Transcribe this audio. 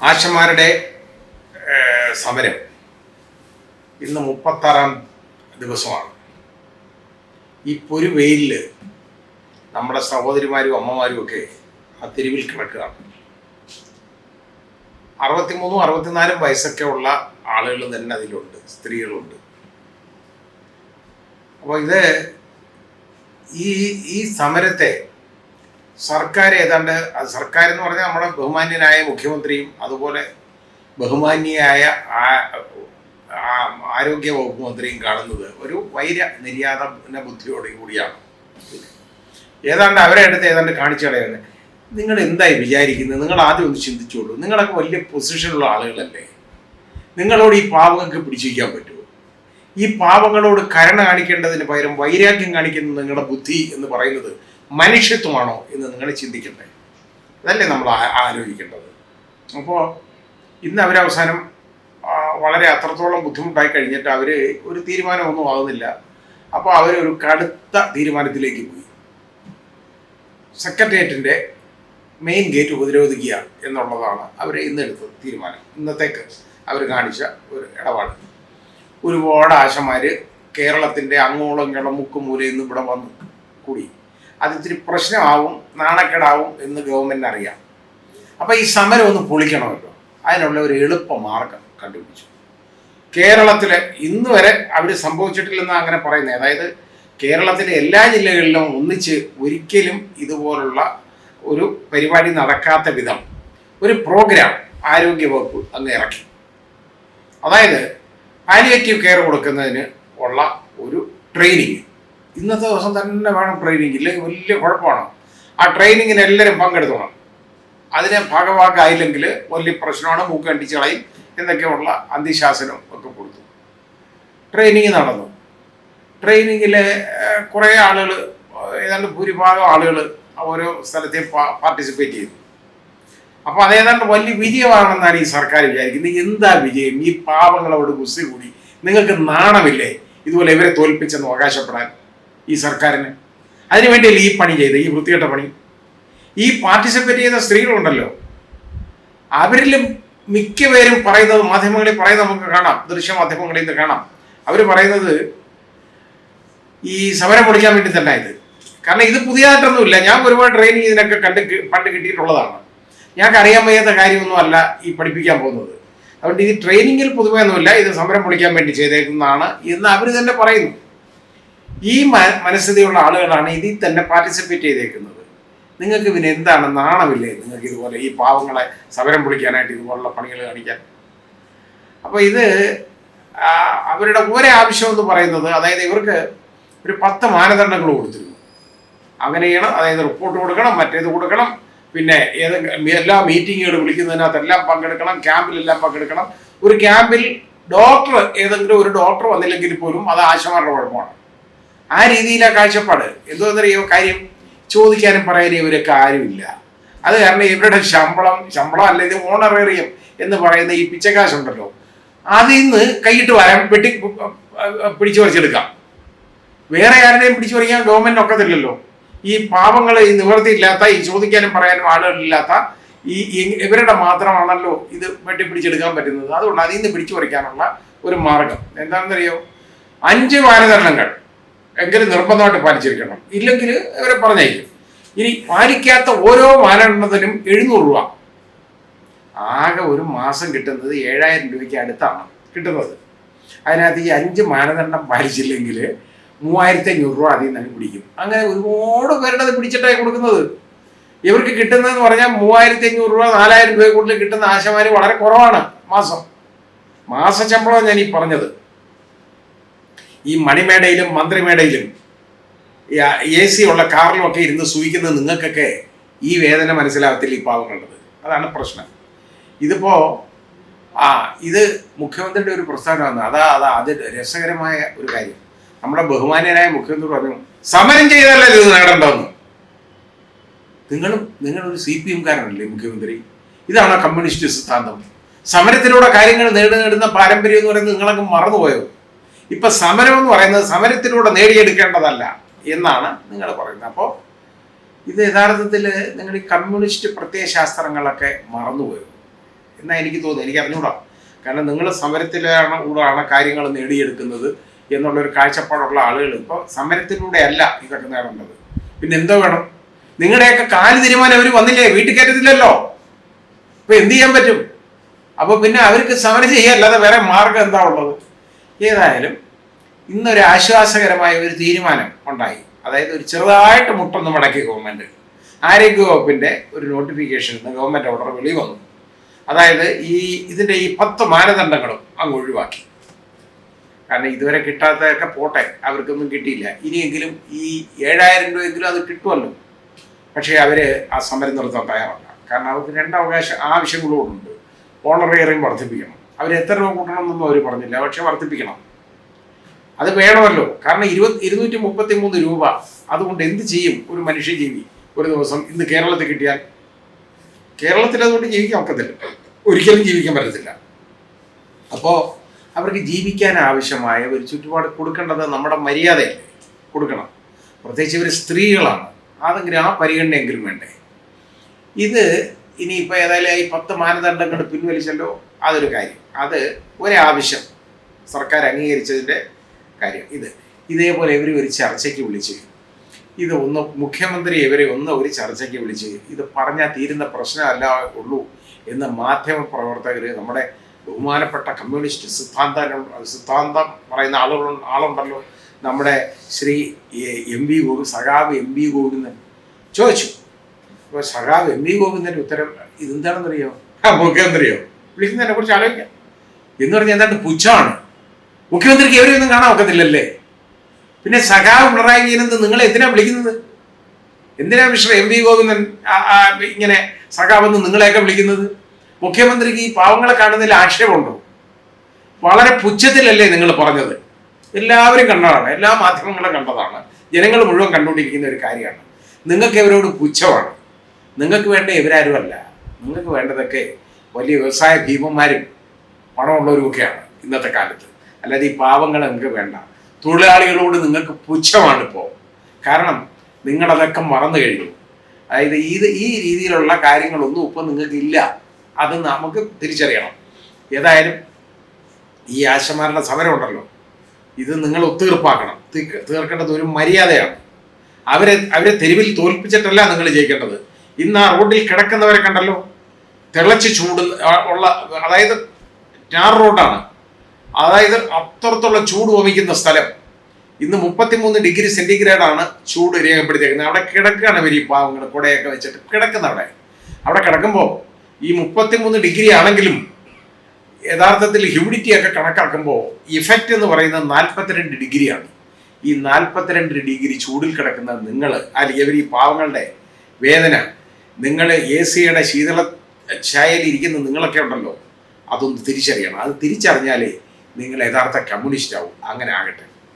ആശമാരുടെ സമരം ഇന്ന് 36ാം ദിവസമാണ്. ഈ പൊരുവെയിലിൽ നമ്മുടെ സഹോദരിമാരും അമ്മമാരും ഒക്കെ ആ തെരുവിൽ കിടക്കുകയാണ്. 63, 64 വയസ്സൊക്കെ ഉള്ള ആളുകൾ തന്നെ അതിലുണ്ട്, സ്ത്രീകളുണ്ട്. അപ്പോൾ ഈ സമരത്തെ സർക്കാർ ഏതാണ്ട്, സർക്കാർ എന്ന് പറഞ്ഞാൽ നമ്മുടെ ബഹുമാന്യനായ മുഖ്യമന്ത്രിയും അതുപോലെ ബഹുമാന്യയായ ആരോഗ്യ വകുപ്പ് മന്ത്രിയും കാണുന്നത് ഒരു നിര്യാതന ബുദ്ധിയോടെ കൂടിയാണ്. ഏതാണ്ട് അവരെ അടുത്ത് ഏതാണ്ട് കാണിച്ചു കളയുന്നത്. നിങ്ങൾ എന്തായി വിചാരിക്കുന്നത്? നിങ്ങൾ ആദ്യം ഒന്ന് ചിന്തിച്ചോളൂ. നിങ്ങളൊക്കെ വലിയ പൊസിഷനുള്ള ആളുകളല്ലേ. നിങ്ങളോട് ഈ പാവങ്ങൾക്ക് പിടിച്ചിരിക്കാൻ പറ്റുമോ? ഈ പാവങ്ങളോട് കരുണ കാണിക്കേണ്ടതിന് പകരം വൈരാഗ്യം കാണിക്കുന്നത് നിങ്ങളുടെ ബുദ്ധി എന്ന് പറയുന്നത് മനുഷ്യത്വമാണോ എന്ന് നിങ്ങൾ ചിന്തിക്കണ്ടേ? അതല്ലേ നമ്മൾ ആലോചിക്കേണ്ടത്. അപ്പോൾ ഇന്ന് അവരവസാനം വളരെ അത്രത്തോളം ബുദ്ധിമുട്ടായി കഴിഞ്ഞിട്ട് അവർ ഒരു തീരുമാനമൊന്നും ആകുന്നില്ല. അപ്പോൾ അവരൊരു കടുത്ത തീരുമാനത്തിലേക്ക് പോയി. സെക്രട്ടേറിയറ്റിൻ്റെ മെയിൻ ഗേറ്റ് ഉപരോധിക്കുക എന്നുള്ളതാണ് അവർ ഇന്നെടുത്ത തീരുമാനം. ഇന്നത്തേക്ക് അവർ കാണിച്ച ഒരു ഇടപാട്. ഒരുപാട് ആശമാർ കേരളത്തിൻ്റെ അങ്ങോളം കിളമുക്കും മൂലയിൽ നിന്ന് ഇവിടെ വന്നു കൂടി. അതിത്തിരി പ്രശ്നമാവും, നാണക്കേടാവും എന്ന് ഗവൺമെൻറ്റിന് അറിയാം. അപ്പോൾ ഈ സമരം ഒന്ന് പൊളിക്കണമല്ലോ. അതിനുള്ള ഒരു എളുപ്പ മാർഗം കണ്ടുപിടിച്ചു. കേരളത്തിൽ ഇന്ന് വരെ അവർ സംഭവിച്ചിട്ടില്ലെന്നാണ് അങ്ങനെ പറയുന്നത്. അതായത് കേരളത്തിലെ എല്ലാ ജില്ലകളിലും ഒന്നിച്ച് ഒരിക്കലും ഇതുപോലുള്ള ഒരു പരിപാടി നടക്കാത്ത വിധം ഒരു പ്രോഗ്രാം ആരോഗ്യവകുപ്പ് അങ്ങ് ഇറക്കി. അതായത് പാലിയേറ്റീവ് കെയർ കൊടുക്കുന്നതിന് ഉള്ള ഒരു ട്രെയിനിങ് ഇന്നത്തെ ദിവസം തന്നെ വേണം. ട്രെയിനിങ് ഇല്ലെങ്കിൽ വലിയ കുഴപ്പമാണ്. ആ ട്രെയിനിങ്ങിന് എല്ലാവരും പങ്കെടുത്തോണം. അതിന് ഭാഗഭാഗമായില്ലെങ്കിൽ വലിയ പ്രശ്നമാണ്. മൂക്ക് കണ്ടിച്ച് കളയും എന്നൊക്കെയുള്ള അന്ത്യശാസനം ഒക്കെ കൊടുത്തു. ട്രെയിനിങ് നടന്നു. ട്രെയിനിങ്ങിൽ കുറേ ആളുകൾ, ഏതാണ്ട് ഭൂരിഭാഗം ആളുകൾ ഓരോ സ്ഥലത്തെ പാർട്ടിസിപ്പേറ്റ് ചെയ്തു. അപ്പോൾ അതേതാണ്ട് വലിയ വിജയമാണെന്നാണ് ഈ സർക്കാർ വിചാരിക്കുന്നത്. എന്താ വിജയം? ഈ പാവങ്ങളോട് കുസ്തി കൂടി. നിങ്ങൾക്ക് നാണമില്ലേ ഇതുപോലെ ഇവരെ തോൽപ്പിച്ചെന്ന് അവകാശപ്പെടാൻ ഈ സർക്കാരിന്? അതിനുവേണ്ടിയല്ലേ ഈ പണി ചെയ്ത്, ഈ വൃത്തികെട്ട പണി? ഈ പാർട്ടിസിപ്പേറ്റ് ചെയ്ത സ്ത്രീകളുണ്ടല്ലോ, അവരിലും മിക്കപേരും പറയുന്നത്, മാധ്യമങ്ങളിൽ പറയുന്നത് നമുക്ക് കാണാം, ദൃശ്യമാധ്യമങ്ങളിൽ നിന്ന് കാണാം. അവർ പറയുന്നത് ഈ സമരം പൊളിക്കാൻ വേണ്ടി തന്നെ ഇത്. കാരണം ഇത് പുതിയതായിട്ടൊന്നുമില്ല. ഞാൻ ഒരുപാട് ട്രെയിനിങ് ഇതിനൊക്കെ പണ്ട് കിട്ടിയിട്ടുള്ളതാണ്. ഞങ്ങൾക്ക് അറിയാൻ വയ്യാത്ത കാര്യമൊന്നും അല്ല ഈ പഠിപ്പിക്കാൻ പോകുന്നത്. അതുകൊണ്ട് ഈ ട്രെയിനിങ്ങിൽ പുതുമയൊന്നുമില്ല, ഇത് സമരം പൊളിക്കാൻ വേണ്ടി ചെയ്തേക്കുന്നതാണ് എന്ന് അവർ തന്നെ പറയുന്നു. ഈ മനസ്ഥിതിയുള്ള ആളുകളാണ് ഇതിൽ തന്നെ പാർട്ടിസിപ്പേറ്റ് ചെയ്തേക്കുന്നത്. നിങ്ങൾക്ക് പിന്നെ എന്താണ് നാണമില്ലേ? നിങ്ങൾക്ക് ഇതുപോലെ ഈ പാവങ്ങളെ സമരം പൊളിക്കാനായിട്ട് ഇതുപോലുള്ള പണികൾ കാണിക്കാൻ? അപ്പോൾ ഇത് അവരുടെ ഒരേ ആവശ്യം എന്ന് പറയുന്നത്, അതായത് ഇവർക്ക് ഒരു 10 മാനദണ്ഡങ്ങൾ കൊടുത്തിരുന്നു. അങ്ങനെ ചെയ്യണം, അതായത് റിപ്പോർട്ട് കൊടുക്കണം, മറ്റേത് കൊടുക്കണം, പിന്നെ എല്ലാ മീറ്റിങ്ങുകൾ വിളിക്കുന്നതിനകത്തെല്ലാം പങ്കെടുക്കണം, ക്യാമ്പിലെല്ലാം പങ്കെടുക്കണം. ഒരു ക്യാമ്പിൽ ഏതെങ്കിലും ഒരു ഡോക്ടർ വന്നില്ലെങ്കിൽ പോലും അത് ആശമാരുടെ കുഴപ്പമാണ്. ആ രീതിയിലാണ് കാഴ്ചപ്പാട്. എന്തോന്നറിയോ കാര്യം? ചോദിക്കാനും പറയാനും ഇവരൊക്കെ ആരുമില്ല. അത് കാരണം ഇവരുടെ ശമ്പളം അല്ല, ഇത് ഓണറേറിയം എന്ന് പറയുന്ന ഈ പിച്ചക്കാശുണ്ടല്ലോ, അതിൽ നിന്ന് കൈയിട്ട് വരാൻ പിടിച്ചു പറിച്ചെടുക്കാം. വേറെ ആരുടെയും പിടിച്ചു പറിക്കാൻ ഗവൺമെൻറ് ഒക്കത്തില്ലല്ലോ. ഈ പാവങ്ങൾ, ഈ നിവൃത്തിയില്ലാത്ത, ഈ ചോദിക്കാനും പറയാനും ആളുകളില്ലാത്ത ഇവരുടെ മാത്രമാണല്ലോ ഇത് വെട്ടിപ്പിടിച്ചെടുക്കാൻ പറ്റുന്നത്. അതുകൊണ്ട് അതിൽ നിന്ന് പിടിച്ചു പറിക്കാനുള്ള ഒരു മാർഗം എന്താണെന്നറിയോ? 5 മാനദണ്ഡങ്ങൾ എങ്കിലും നിർബന്ധമായിട്ട് പാലിച്ചിരിക്കണം. ഇല്ലെങ്കിൽ ഇവരെ പറഞ്ഞേക്കും. ഇനി പാലിക്കാത്ത ഓരോ മാനദണ്ഡത്തിനും 700 രൂപ. ആകെ ഒരു മാസം കിട്ടുന്നത് 7000 രൂപയ്ക്ക് അടുത്താണ് കിട്ടുന്നത്. അതിനകത്ത് ഈ 5 മാനദണ്ഡം പാലിച്ചില്ലെങ്കിൽ 3500 രൂപ അതിൽ നിന്ന് പിടിക്കും. അങ്ങനെ ഒരുപാട് പേരുടെ അത് പിടിച്ചിട്ടായി കൊടുക്കുന്നത്. ഇവർക്ക് കിട്ടുന്നതെന്ന് പറഞ്ഞാൽ 3500 രൂപ, 4000 രൂപ കൂടുതൽ കിട്ടുന്ന ആശമാർ വളരെ കുറവാണ്. മാസശമ്പളം ഞാൻ ഈ പറഞ്ഞത്. ഈ മണിമേടയിലും മന്ത്രിമേടയിലും AC ഉള്ള കാറിലും ഒക്കെ ഇരുന്ന് സൂഹിക്കുന്നത് നിങ്ങൾക്കൊക്കെ ഈ വേദന മനസ്സിലാകത്തില്ല ഈ പാവങ്ങളുള്ളത്. അതാണ് പ്രശ്നം. ഇതിപ്പോൾ ഇത് മുഖ്യമന്ത്രിയുടെ ഒരു പ്രസ്താവനയാണ്. അത് രസകരമായ ഒരു കാര്യം. നമ്മുടെ ബഹുമാന്യനായ മുഖ്യമന്ത്രി പറഞ്ഞു, സമരം ചെയ്തല്ലേ ഇത് നേടേണ്ടതെന്ന്. നിങ്ങളൊരു CPM-കാരനല്ലേ മുഖ്യമന്ത്രി? ഇതാണോ കമ്മ്യൂണിസ്റ്റ് സിദ്ധാന്തം? സമരത്തിലൂടെ കാര്യങ്ങൾ നേടുന്ന പാരമ്പര്യം എന്ന് പറയുന്നത് നിങ്ങളൊക്കെ മറന്നുപോയോ? ഇപ്പം സമരം എന്ന് പറയുന്നത് സമരത്തിലൂടെ നേടിയെടുക്കേണ്ടതല്ല എന്നാണ് നിങ്ങൾ പറയുന്നത്. അപ്പോൾ ഇത് യഥാർത്ഥത്തിൽ നിങ്ങൾ ഈ കമ്മ്യൂണിസ്റ്റ് പ്രത്യയശാസ്ത്രങ്ങളൊക്കെ മറന്നുപോയോ? എന്നാ എനിക്ക് തോന്നുന്നു. എനിക്ക് അറിഞ്ഞൂടാ. കാരണം നിങ്ങൾ കൂടാണ് കാര്യങ്ങൾ നേടിയെടുക്കുന്നത് എന്നുള്ളൊരു കാഴ്ചപ്പാടുള്ള ആളുകൾ ഇപ്പോൾ സമരത്തിലൂടെ അല്ല ഇതൊക്കെ നേടേണ്ടത്. പിന്നെ എന്തോ വേണം? നിങ്ങളുടെയൊക്കെ കാല് തീരുമാനം അവർ വന്നില്ലേ, വീട്ടിൽ കയറ്റത്തില്ലല്ലോ. ഇപ്പൊ എന്ത് ചെയ്യാൻ പറ്റും? അപ്പൊ പിന്നെ അവർക്ക് സമരം ചെയ്യാല്ലാതെ വേറെ മാർഗം എന്താ ഉള്ളത്? ഏതായാലും ഇന്നൊരു ആശ്വാസകരമായ ഒരു തീരുമാനം ഉണ്ടായി. അതായത് ഒരു ചെറുതായിട്ട് മുട്ടൊന്ന് മടക്കി ഗവൺമെന്റ്. ആരോഗ്യ വകുപ്പിന്റെ ഒരു നോട്ടിഫിക്കേഷൻ ഗവൺമെന്റ് ഓർഡർ വെളി വന്നു. അതായത് ഇതിന്റെ ഈ 10 മാനദണ്ഡങ്ങളും അങ്ങ് ഒഴിവാക്കി. കാരണം ഇതുവരെ കിട്ടാത്തതൊക്കെ പോട്ടെ, അവർക്കൊന്നും കിട്ടിയില്ല. ഇനിയെങ്കിലും ഈ 7,000 രൂപയെങ്കിലും അത് കിട്ടുമല്ലോ. പക്ഷേ അവര് ആ സമരം നിർത്താൻ തയ്യാറല്ല. കാരണം അവർക്ക് 2 ആവശ്യങ്ങളും ഉണ്ട്. ഓണറേറിയം വർദ്ധിപ്പിക്കണം. അവർ എത്ര രൂപ കൂട്ടണമെന്നൊന്നും അവർ പറഞ്ഞില്ല, പക്ഷെ വർദ്ധിപ്പിക്കണം. അത് വേണമല്ലോ. കാരണം 233 രൂപ അതുകൊണ്ട് എന്ത് ചെയ്യും ഒരു മനുഷ്യജീവി ഒരു ദിവസം? ഇന്ന് കേരളത്തിൽ കിട്ടിയാൽ കേരളത്തിൽ അതുകൊണ്ട് ജീവിക്കാൻ ഒക്കത്തില്ല, ഒരിക്കലും ജീവിക്കാൻ പറ്റത്തില്ല. അപ്പോൾ അവർക്ക് ജീവിക്കാൻ ആവശ്യമായ ഒരു ചുറ്റുപാട് കൊടുക്കേണ്ടത് നമ്മുടെ മര്യാദയല്ലേ? കൊടുക്കണം. പ്രത്യേകിച്ച് ഇവർ സ്ത്രീകളാണ്. അതെങ്കിലും ആ പരിഗണനയെങ്കിലും വേണ്ടേ? ഇത് ഇനിയിപ്പോൾ ഏതായാലും ഈ 10 മാനദണ്ഡങ്ങൾ പിൻവലിച്ചല്ലോ, അതൊരു കാര്യം. അത് ഒരാവശ്യം സർക്കാർ അംഗീകരിച്ചതിൻ്റെ കാര്യം. ഇതേപോലെ ഇവർ ഒരു ചർച്ചയ്ക്ക് വിളിച്ച് മുഖ്യമന്ത്രി ഇവരെ ഒരു ചർച്ചയ്ക്ക് വിളിച്ച് ഇത് പറഞ്ഞാൽ തീരുന്ന പ്രശ്നമല്ല ഉള്ളൂ എന്ന് മാധ്യമ പ്രവർത്തകർ, നമ്മുടെ ബഹുമാനപ്പെട്ട കമ്മ്യൂണിസ്റ്റ് സിദ്ധാന്തം പറയുന്ന ആളുണ്ടല്ലോ, നമ്മുടെ ശ്രീ സഖാവ് എം വി ഗോവിന്ദൻ ചോദിച്ചു. അപ്പോൾ സഖാവ് എം വി ഗോവിന്ദൻ്റെ ഉത്തരം ഇതെന്താണെന്നറിയോ? മുഖ്യമന്ത്രിയോ വിളിക്കുന്നതിനെ കുറിച്ച് ആലോചിക്കാം എന്ന് പറഞ്ഞാൽ എന്താണ്ട് പുച്ഛമാണ്. മുഖ്യമന്ത്രിക്ക് എവരെയൊന്നും കാണാൻ ഒക്കത്തില്ലല്ലേ? പിന്നെ സഖാവ് പിണറായി വിജയൻ നിങ്ങളെ എന്തിനാ വിളിക്കുന്നത്? എന്തിനാ മിസ്റ്റർ എം വി ഗോവിന്ദൻ ഇങ്ങനെ സഖാവെന്ന് നിങ്ങളെയൊക്കെ വിളിക്കുന്നത്? മുഖ്യമന്ത്രിക്ക് ഈ പാവങ്ങളെ കാണുന്നതിൽ ആക്ഷേപമുണ്ടോ? വളരെ പുച്ഛത്തിലല്ലേ നിങ്ങൾ പറഞ്ഞത്? എല്ലാവരും കണ്ടതാണ്, എല്ലാ മാധ്യമങ്ങളും കണ്ടതാണ്, ജനങ്ങൾ മുഴുവൻ കണ്ടുകൊണ്ടിരിക്കുന്ന ഒരു കാര്യമാണ്. നിങ്ങൾക്ക് ഇവരോട് പുച്ഛമാണ്. നിങ്ങൾക്ക് വേണ്ട ഇവരാരുമല്ല. നിങ്ങൾക്ക് വേണ്ടതൊക്കെ വലിയ വ്യവസായ ഭീമന്മാരും പണമുള്ളവരുമൊക്കെയാണ് ഇന്നത്തെ കാലത്ത്. അല്ലാതെ ഈ പാവങ്ങളെ നിങ്ങൾക്ക് വേണ്ട. തൊഴിലാളികളോട് നിങ്ങൾക്ക് പുച്ഛമാണിപ്പോൾ. കാരണം നിങ്ങളതൊക്കെ മറന്നു കഴിഞ്ഞു. അതായത് ഈ രീതിയിലുള്ള കാര്യങ്ങളൊന്നും ഇപ്പോൾ നിങ്ങൾക്ക് ഇല്ല. അത് നമുക്ക് തിരിച്ചറിയണം. ഏതായാലും ഈ ആശമാരുടെ സമരമുണ്ടല്ലോ, ഇത് നിങ്ങൾ ഒത്തുതീർപ്പാക്കണം. തീർക്കേണ്ടത് ഒരു മര്യാദയാണ്. അവരെ തെരുവിൽ തോൽപ്പിച്ചിട്ടല്ല നിങ്ങൾ ജയിക്കേണ്ടത്. ഇന്ന് ആ റോഡിൽ കിടക്കുന്നവരെ കണ്ടല്ലോ, തിളച്ച് ചൂട് ഉള്ള, അതായത് ടാർ റോഡാണ്, അതായത് അത്രത്തോളം ചൂട് വമിക്കുന്ന സ്ഥലം. ഇന്ന് 33 ഡിഗ്രി സെന്റിഗ്രേഡാണ് ചൂട് രേഖപ്പെടുത്തിയേക്കുന്നത്. അവിടെ കിടക്കുകയാണ് ഇവർ ഈ പാവങ്ങൾ കുടയൊക്കെ വെച്ചിട്ട് കിടക്കുന്ന അവിടെ കിടക്കുമ്പോൾ ഈ 33 ഡിഗ്രി ആണെങ്കിലും യഥാർത്ഥത്തിൽ ഹ്യൂമിഡിറ്റി ഒക്കെ കണക്കാക്കുമ്പോൾ ഇഫക്റ്റ് എന്ന് പറയുന്നത് 42 ഡിഗ്രിയാണ്. ഈ 42 ഡിഗ്രി ചൂടിൽ കിടക്കുന്ന നിങ്ങൾ, അല്ലെങ്കിൽ ഇവർ ഈ പാവങ്ങളുടെ വേദന, നിങ്ങൾ AC-യുടെ ശീതള ഛായയിൽ ഇരിക്കുന്ന നിങ്ങളൊക്കെ ഉണ്ടല്ലോ, അതൊന്ന് തിരിച്ചറിയണം. അത് തിരിച്ചറിഞ്ഞാലേ നിങ്ങൾ യഥാർത്ഥ കമ്മ്യൂണിസ്റ്റ് ആവും. അങ്ങനെ ആകട്ടെ.